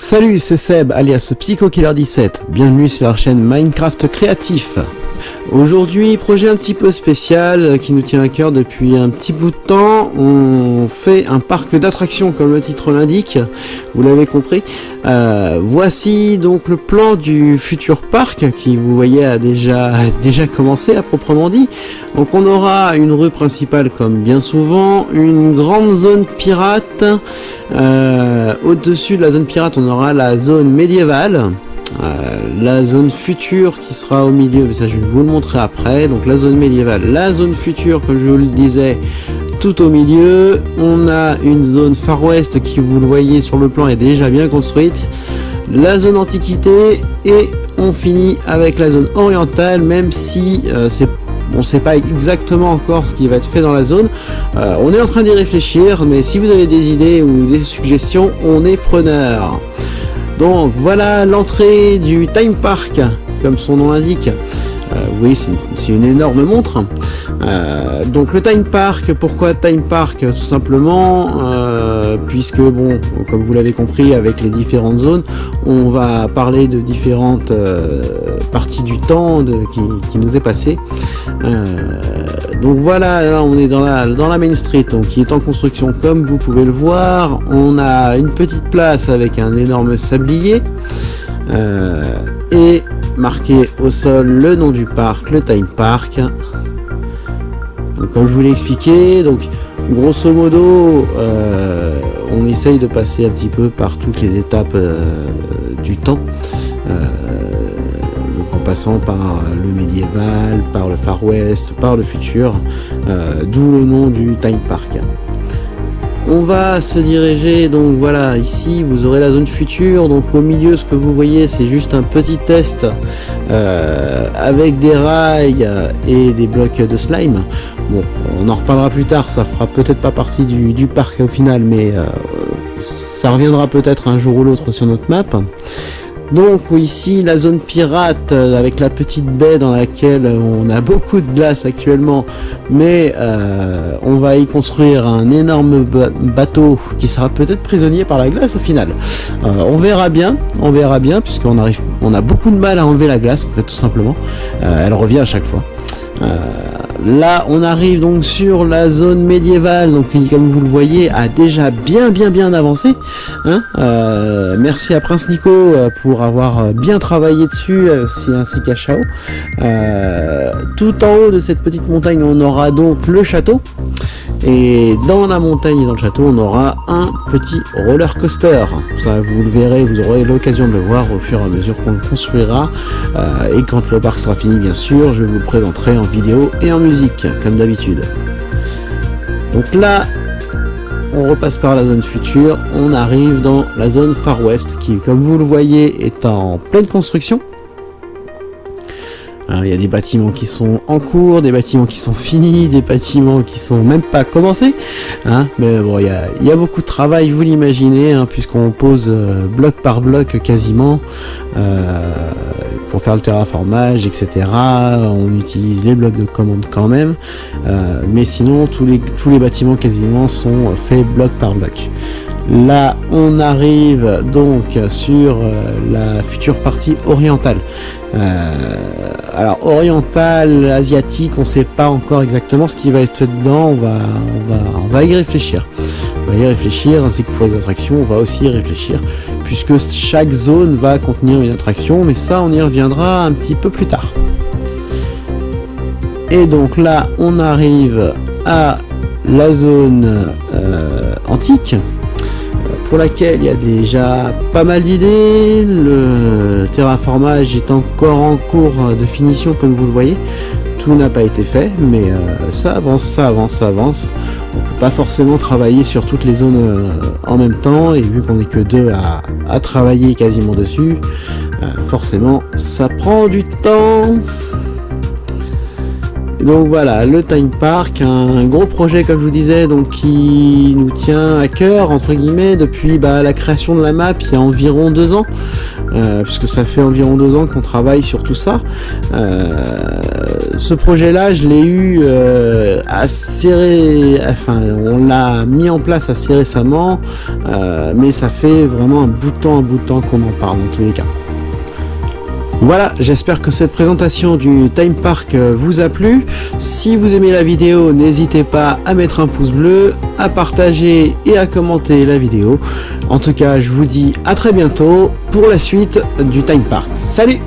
Salut, c'est Seb, alias PsychoKiller17. Bienvenue sur la chaîne Minecraft Créatif. Aujourd'hui, projet un petit peu spécial qui nous tient à cœur depuis un petit bout de temps. On fait un parc d'attractions comme le titre l'indique, vous l'avez compris. Voici donc le plan du futur parc qui, vous voyez, a déjà commencé à proprement dit. Donc on aura une rue principale comme bien souvent, une grande zone pirate. Au-dessus de la zone pirate, on aura la zone médiévale. La zone future qui sera au milieu, mais ça je vais vous le montrer après. Donc la zone médiévale, la zone future comme je vous le disais, tout au milieu. On a une zone Far West qui, vous le voyez sur le plan, est déjà bien construite. La zone antiquité et on finit avec la zone orientale, même si on ne sait pas exactement encore ce qui va être fait dans la zone. On est en train d'y réfléchir, mais si vous avez des idées ou des suggestions, on est preneur. Donc voilà l'entrée du Time Park, comme son nom l'indique. Oui, c'est une énorme montre. Donc le Time Park, pourquoi Time Park? Tout simplement puisque, bon, comme vous l'avez compris, avec les différentes zones, on va parler de différentes parties du temps qui nous est passé. Donc voilà, là on est dans la Main Street, donc qui est en construction comme vous pouvez le voir. On a une petite place avec un énorme sablier et marqué au sol le nom du parc, le Time Park. Donc comme je vous l'ai expliqué, donc grosso modo on essaye de passer un petit peu par toutes les étapes du temps, donc en passant par le médiéval, par le Far West, par le futur, d'où le nom du Time Park. On va se diriger, donc voilà, ici vous aurez la zone future. Donc au milieu, ce que vous voyez, c'est juste un petit test avec des rails et des blocs de slime. Bon, on en reparlera plus tard, ça fera peut-être pas partie du parc au final, mais ça reviendra peut-être un jour ou l'autre sur notre map. Donc ici la zone pirate avec la petite baie dans laquelle on a beaucoup de glace actuellement, mais on va y construire un énorme bateau qui sera peut-être prisonnier par la glace au final. On verra bien puisqu'on a beaucoup de mal à enlever la glace en fait, tout simplement. Elle revient à chaque fois. Là on arrive donc sur la zone médiévale, donc qui, comme vous le voyez, a déjà bien avancé, hein. Merci à Prince Nico pour avoir bien travaillé dessus, ainsi qu'à Chao. Tout en haut de cette petite montagne on aura donc le château, et dans la montagne et dans le château on aura un petit roller coaster. Ça vous le verrez, vous aurez l'occasion de le voir au fur et à mesure qu'on le construira, et quand le parc sera fini bien sûr, je vous le présenterai en vidéo et en musique comme d'habitude. Donc là on repasse par la zone future, on arrive dans la zone Far West qui, comme vous le voyez, est en pleine construction. Il y a des bâtiments qui sont en cours, des bâtiments qui sont finis, des bâtiments qui sont même pas commencés, hein. Mais bon, il y a beaucoup de travail, vous l'imaginez, hein, puisqu'on pose bloc par bloc quasiment pour faire le terraformage, etc. On utilise les blocs de commande quand même, mais sinon tous les bâtiments quasiment sont faits bloc par bloc. Là on arrive donc sur la future partie orientale. Alors orientale, asiatique, on ne sait pas encore exactement ce qui va être fait dedans. On va y réfléchir. On va y réfléchir, ainsi que pour les attractions, on va aussi y réfléchir, puisque chaque zone va contenir une attraction, mais ça on y reviendra un petit peu plus tard. Et donc là on arrive à la zone antique, pour laquelle il y a déjà pas mal d'idées. Le terraformage est encore en cours de finition, comme vous le voyez. Tout n'a pas été fait, mais ça avance. On peut pas forcément travailler sur toutes les zones en même temps, et vu qu'on n'est que deux à travailler quasiment dessus, forcément ça prend du temps. Et Donc voilà, le Time Park, un gros projet comme je vous disais, donc qui nous tient à cœur entre guillemets depuis la création de la map il y a environ 2 ans, puisque ça fait environ 2 ans qu'on travaille sur tout ça. Ce projet-là, je l'ai eu on l'a mis en place assez récemment, mais ça fait vraiment un bout de temps qu'on en parle dans tous les cas. Voilà, j'espère que cette présentation du Time Park vous a plu. Si vous aimez la vidéo, n'hésitez pas à mettre un pouce bleu, à partager et à commenter la vidéo. En tout cas, je vous dis à très bientôt pour la suite du Time Park. Salut!